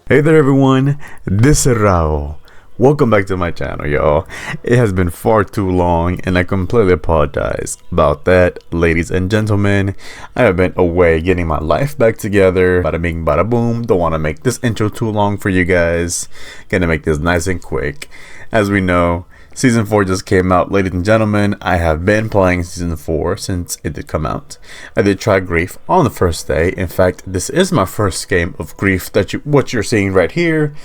Hey there everyone, this is Rao. Welcome back to my channel, y'all. It has been far too long and I completely apologize about that, ladies and gentlemen. I have been away getting my life back together. Bada bing bada boom. Don't want to make this intro too long for you guys. Gonna make this nice and quick. As we know, Season 4 just came out, ladies and gentlemen. I have been playing Season 4 since it did come out. I did try Grief on the first day. In fact, this is my first game of Grief what you're seeing right here.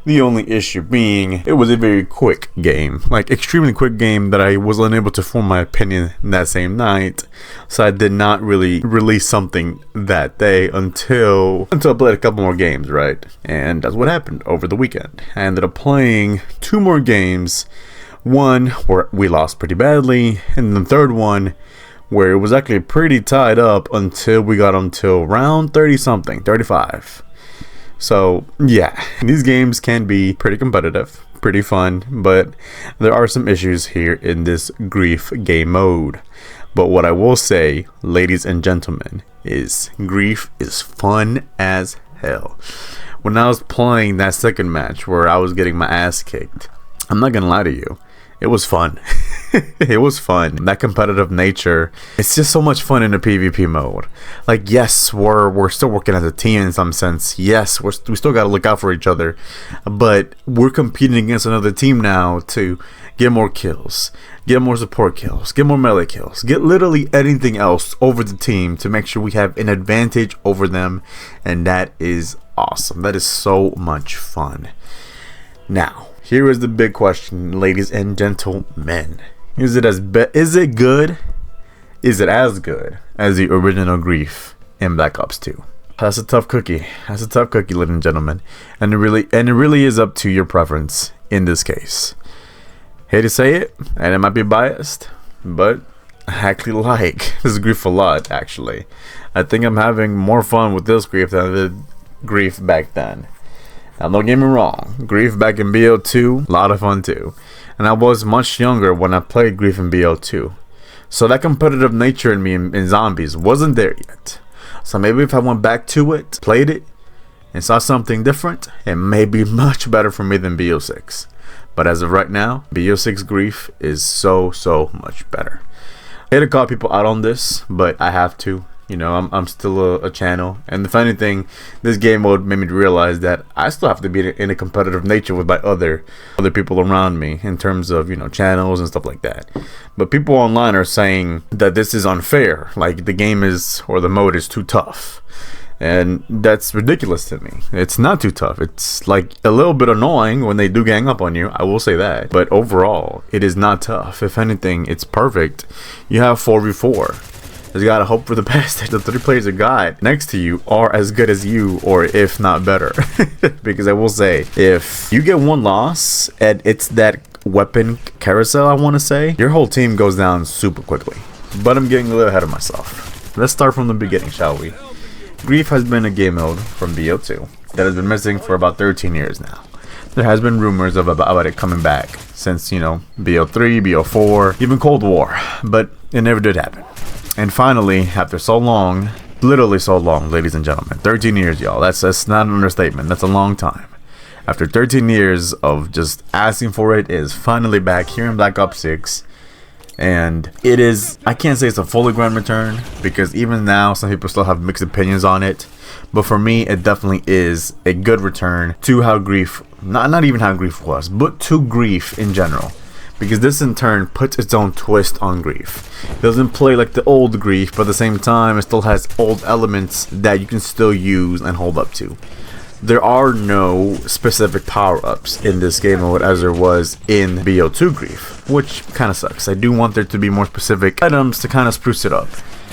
The only issue being, it was a very quick game. Like, extremely quick game that I was unable to form my opinion that same night. So I did not really release something that day until I played a couple more games, right? And that's what happened over the weekend. I ended up playing 2 more games. One where we lost pretty badly, and the third one where it was actually pretty tied up until we got until round 30 something, 35. So yeah, these games can be pretty competitive, pretty fun, but there are some issues here in this Grief game mode. But what I will say, ladies and gentlemen, is Grief is fun as hell. When I was playing that second match where I was getting my ass kicked, I'm not gonna lie to you, it was fun. It was fun. That competitive nature, it's just so much fun in the PvP mode. Like, yes, we're still working as a team in some sense. Yes, we still got to look out for each other, but we're competing against another team now to get more kills, get more support kills, get more melee kills, get literally anything else over the team to make sure we have an advantage over them, and that is awesome. That is so much fun. Now, here is the big question, ladies and gentlemen. Is it good? Is it as good as the original Grief in Black Ops 2? That's a tough cookie. That's a tough cookie, ladies and gentlemen. And it really is up to your preference in this case. Hate to say it, and it might be biased, but I actually like this Grief a lot, actually. I think I'm having more fun with this Grief than I did Grief back then. Now, don't get me wrong, Grief back in BO2, a lot of fun too. And I was much younger when I played Grief in BO2. So that competitive nature in me in zombies wasn't there yet. So maybe if I went back to it, played it, and saw something different, it may be much better for me than BO6. But as of right now, BO6 Grief is so much better. I hate to call people out on this, but I have to. You know, I'm still a channel, and if anything, this game mode made me realize that I still have to be in a competitive nature with my other people around me in terms of, you know, channels and stuff like that. But people online are saying that this is unfair, like the game is, or the mode is too tough, and that's ridiculous to me. It's not too tough. It's like a little bit annoying when they do gang up on you, I will say that, but overall it is not tough. If anything, it's perfect. You have 4v4. You gotta hope for the best that the 3 players you got next to you are as good as you, or if not better. Because I will say, if you get one loss and it's that weapon carousel, I want to say, your whole team goes down super quickly. But I'm getting a little ahead of myself. Let's start from the beginning, shall we? Grief has been a game mode from BO2 that has been missing for about 13 years now. There has been rumors about it coming back since, you know, BO3, BO4, even Cold War, but it never did happen. And finally, after so long, literally so long, ladies and gentlemen, 13 years, y'all, that's not an understatement, that's a long time. After 13 years of just asking for it, it is finally back here in Black Ops 6. And it is, I can't say it's a fully grand return, because even now, some people still have mixed opinions on it. But for me, it definitely is a good return to how Grief, not even how Grief was, but to Grief in general. Because this in turn puts its own twist on Grief. It doesn't play like the old Grief, but at the same time it still has old elements that you can still use and hold up to. There are no specific power-ups in this game mode as there was in BO2 Grief, which kind of sucks. I do want there to be more specific items to kind of spruce it up.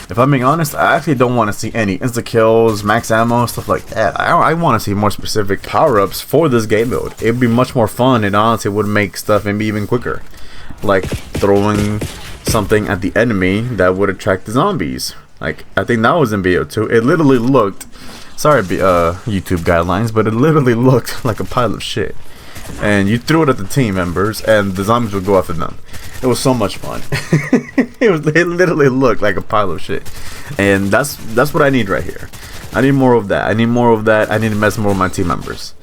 If I'm being honest, I actually don't want to see any insta-kills, max ammo, stuff like that. I want to see more specific power-ups for this game mode. It would be much more fun, and honestly would make stuff maybe even quicker. Like throwing something at the enemy that would attract the zombies. Like, I think that was in BO2. It literally looked, sorry YouTube guidelines, but it literally looked like a pile of shit. And you threw it at the team members and the zombies would go after them. It was so much fun. It literally looked like a pile of shit. And that's what I need right here. I need more of that. I need more of that. I need to mess more with my team members.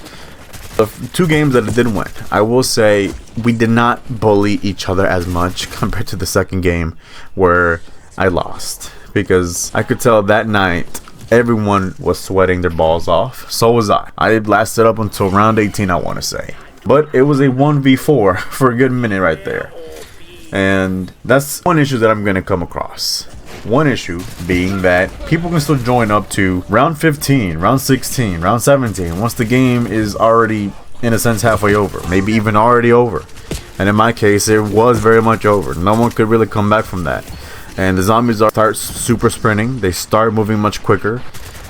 The 2 games that I did win, I will say we did not bully each other as much compared to the second game where I lost, because I could tell that night everyone was sweating their balls off. So was I. I lasted up until round 18, I want to say. But it was a 1v4 for a good minute right there. And that's one issue that I'm going to come across. One issue being that people can still join up to round 15, round 16, round 17 once the game is already, in a sense, halfway over. Maybe even already over. And in my case, it was very much over. No one could really come back from that. And the zombies start super sprinting. They start moving much quicker.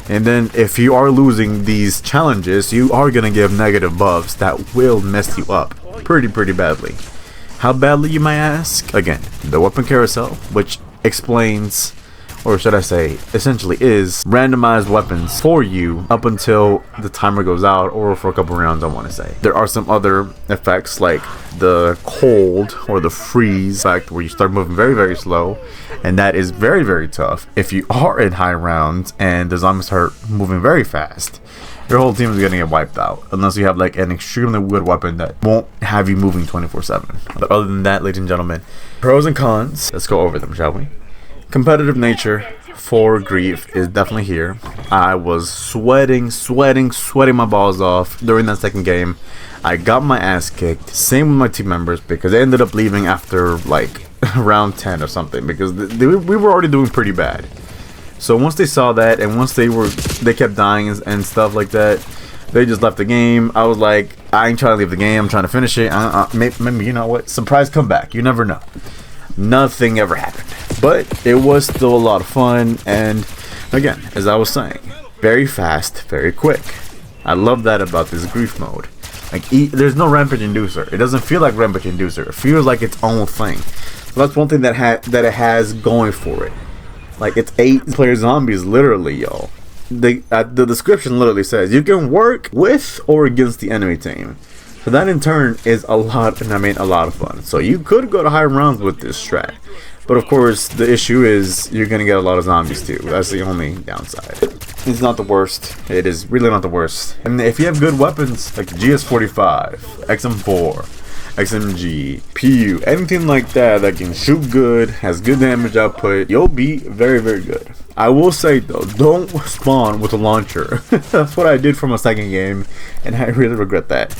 And then if you are losing these challenges, you are going to give negative buffs that will mess you up pretty badly. How badly, you might ask? Again, the weapon carousel, which explains, or should I say, essentially is randomized weapons for you up until the timer goes out, or for a couple rounds, I want to say. There are some other effects like the cold or the freeze effect, where you start moving very slow, and that is very tough if you are in high rounds and the zombies start moving very fast. Your whole team is gonna get wiped out unless you have like an extremely good weapon that won't have you moving 24/7. But other than that, ladies and gentlemen, pros and cons, let's go over them, shall we? Competitive nature for Grief is definitely here. I was sweating my balls off during that second game. I got my ass kicked. Same with my team members, because they ended up leaving after like round 10 or something, because we were already doing pretty bad. So once they saw that, and once they kept dying and stuff like that, they just left the game. I was like, I ain't trying to leave the game. I'm trying to finish it. Maybe, you know what? Surprise comeback. You never know. Nothing ever happened. But it was still a lot of fun. And again, as I was saying, very fast, very quick. I love that about this Grief mode. Like, there's no Rampage Inducer. It doesn't feel like Rampage Inducer. It feels like its own thing. So that's one thing that it has going for it. Like, it's 8-player zombies, literally, y'all. The description literally says you can work with or against the enemy team. So that in turn is a lot of fun. So you could go to high rounds with this strat. But of course, the issue is you're going to get a lot of zombies too. That's the only downside. It's not the worst. It is really not the worst. And if you have good weapons like the GS45, XM4, XMG, PU, anything like that that can shoot good, has good damage output, you'll be very good. I will say though, don't spawn with a launcher. That's what I did for my second game, and I really regret that.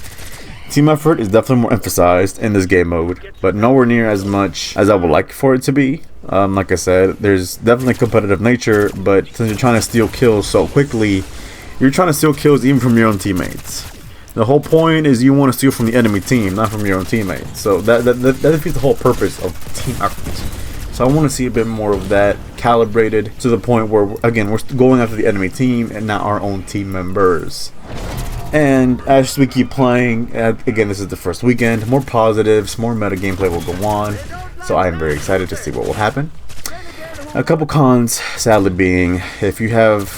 Team effort is definitely more emphasized in this game mode, but nowhere near as much as I would like for it to be. Like I said, there's definitely competitive nature, but since you're trying to steal kills so quickly, you're trying to steal kills even from your own teammates. The whole point is you want to steal from the enemy team, not from your own teammates. So that defeats the whole purpose of team effort. So I want to see a bit more of that calibrated to the point where, again, we're going after the enemy team and not our own team members. And as we keep playing, again, this is the first weekend, more positives, more meta gameplay will go on. So I am very excited to see what will happen. A couple cons, sadly, being if you have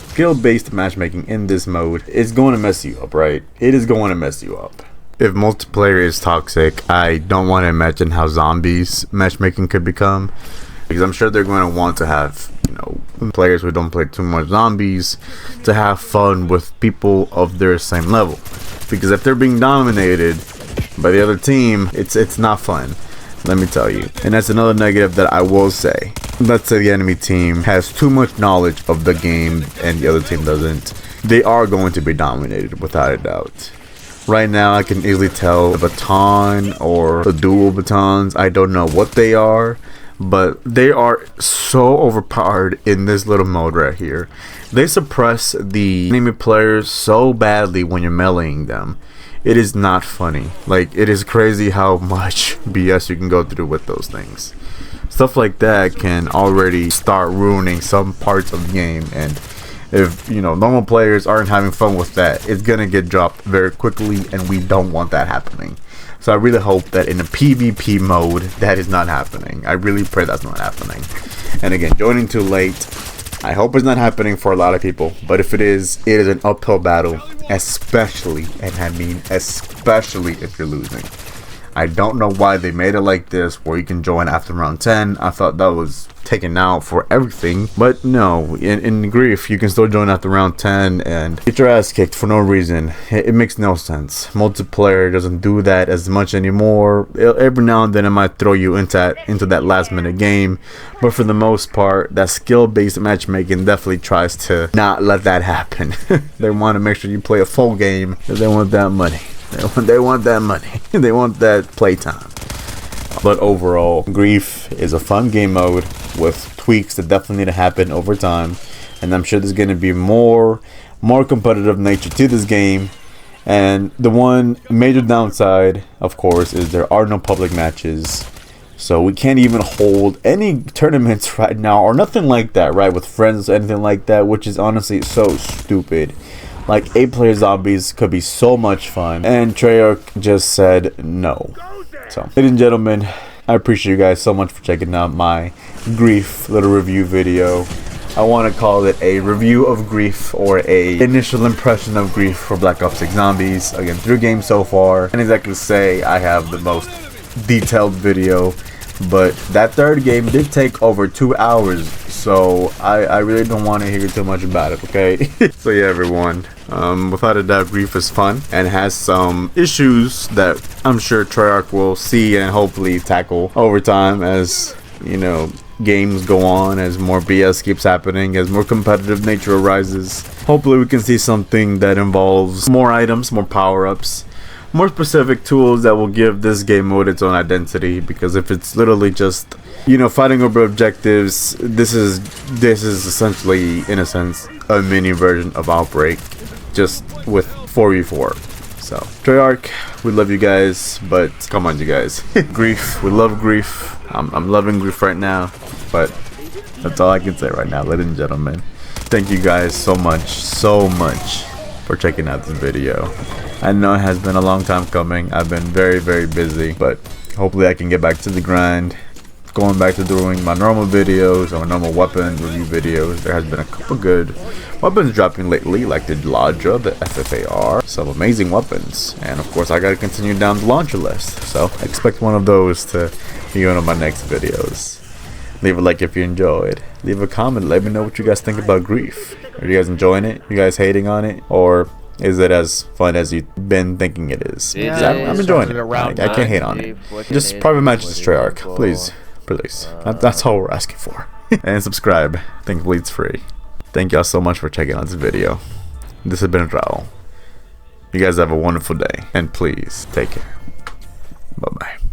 skill-based matchmaking in this mode, it's going to mess you up, right? It is going to mess you up. If multiplayer is toxic, I don't want to imagine how zombies matchmaking could become, because I'm sure they're going to want to have, you know, players who don't play too much zombies to have fun with people of their same level, because if they're being dominated by the other team, it's not fun, let me tell you. And that's another negative that I will say. Let's say the enemy team has too much knowledge of the game and the other team doesn't. They are going to be dominated without a doubt. Right now I can easily tell the baton or the dual batons, I don't know what they are, but they are so overpowered in this little mode right here. They suppress the enemy players so badly when you're meleeing them. It is not funny. Like, it is crazy how much BS you can go through with those things. Stuff like that can already start ruining some parts of the game, and if, you know, normal players aren't having fun with that, it's gonna get dropped very quickly, and we don't want that happening. So I really hope that in a PvP mode that is not happening. I really pray that's not happening. And again, joining too late, I hope it's not happening for a lot of people, but if it is an uphill battle, especially, and I mean especially, if you're losing. I don't know why they made it like this, where you can join after round 10. I thought that was taken out for everything, but no, in Grief you can still join after round 10 and get your ass kicked for no reason. It makes no sense. Multiplayer doesn't do that as much anymore. Every now and then it might throw you into that last minute game, but for the most part, that skill-based matchmaking definitely tries to not let that happen. They want to make sure you play a full game because they want that money. They want that money. They want that playtime. But overall, Grief is a fun game mode with tweaks that definitely need to happen over time, and I'm sure there's going to be more competitive nature to this game. And the one major downside, of course, is there are no public matches, so we can't even hold any tournaments right now or nothing like that, right, with friends or anything like that, which is honestly so stupid. Like, 8-player zombies could be so much fun, and Treyarch just said no. So, ladies and gentlemen, I appreciate you guys so much for checking out my Grief little review video. I want to call it a review of Grief, or a initial impression of Grief for Black Ops 6 Zombies. Again, 3 games so far. And exactly say I have the most detailed video, but that 3rd game did take over 2 hours, so I really don't want to hear too much about it, okay? So yeah, everyone, without a doubt, Grief is fun and has some issues that I'm sure Treyarch will see and hopefully tackle over time as, you know, games go on, as more BS keeps happening, as more competitive nature arises. Hopefully we can see something that involves more items, more power-ups, more specific tools that will give this game mode its own identity, because if it's literally just, you know, fighting over objectives, this is essentially, in a sense, a mini version of Outbreak, just with 4v4. So, Treyarch, we love you guys, but come on, you guys. Grief, we love Grief. I'm loving Grief right now, but that's all I can say right now, ladies and gentlemen. Thank you guys so much for checking out this video. I know it has been a long time coming. I've been very busy, but hopefully I can get back to the grind, going back to doing my normal videos or normal weapon review videos. There has been a couple good weapons dropping lately, like the Ladra, the FFAR, some amazing weapons, and of course I gotta continue down the launcher list, so expect one of those to be one of my next videos. Leave a like if you enjoyed, leave a comment, let me know what you guys think about Grief. Are you guys enjoying it? You guys hating on it? Or is it as fun as you've been thinking it is? I'm enjoying it. I can't hate on it. Just private matches, Treyarch, please. That's all we're asking for. And subscribe. I think bleed's free. Thank y'all so much for checking out this video. This has been Raul. You guys have a wonderful day, and please take care. Bye bye.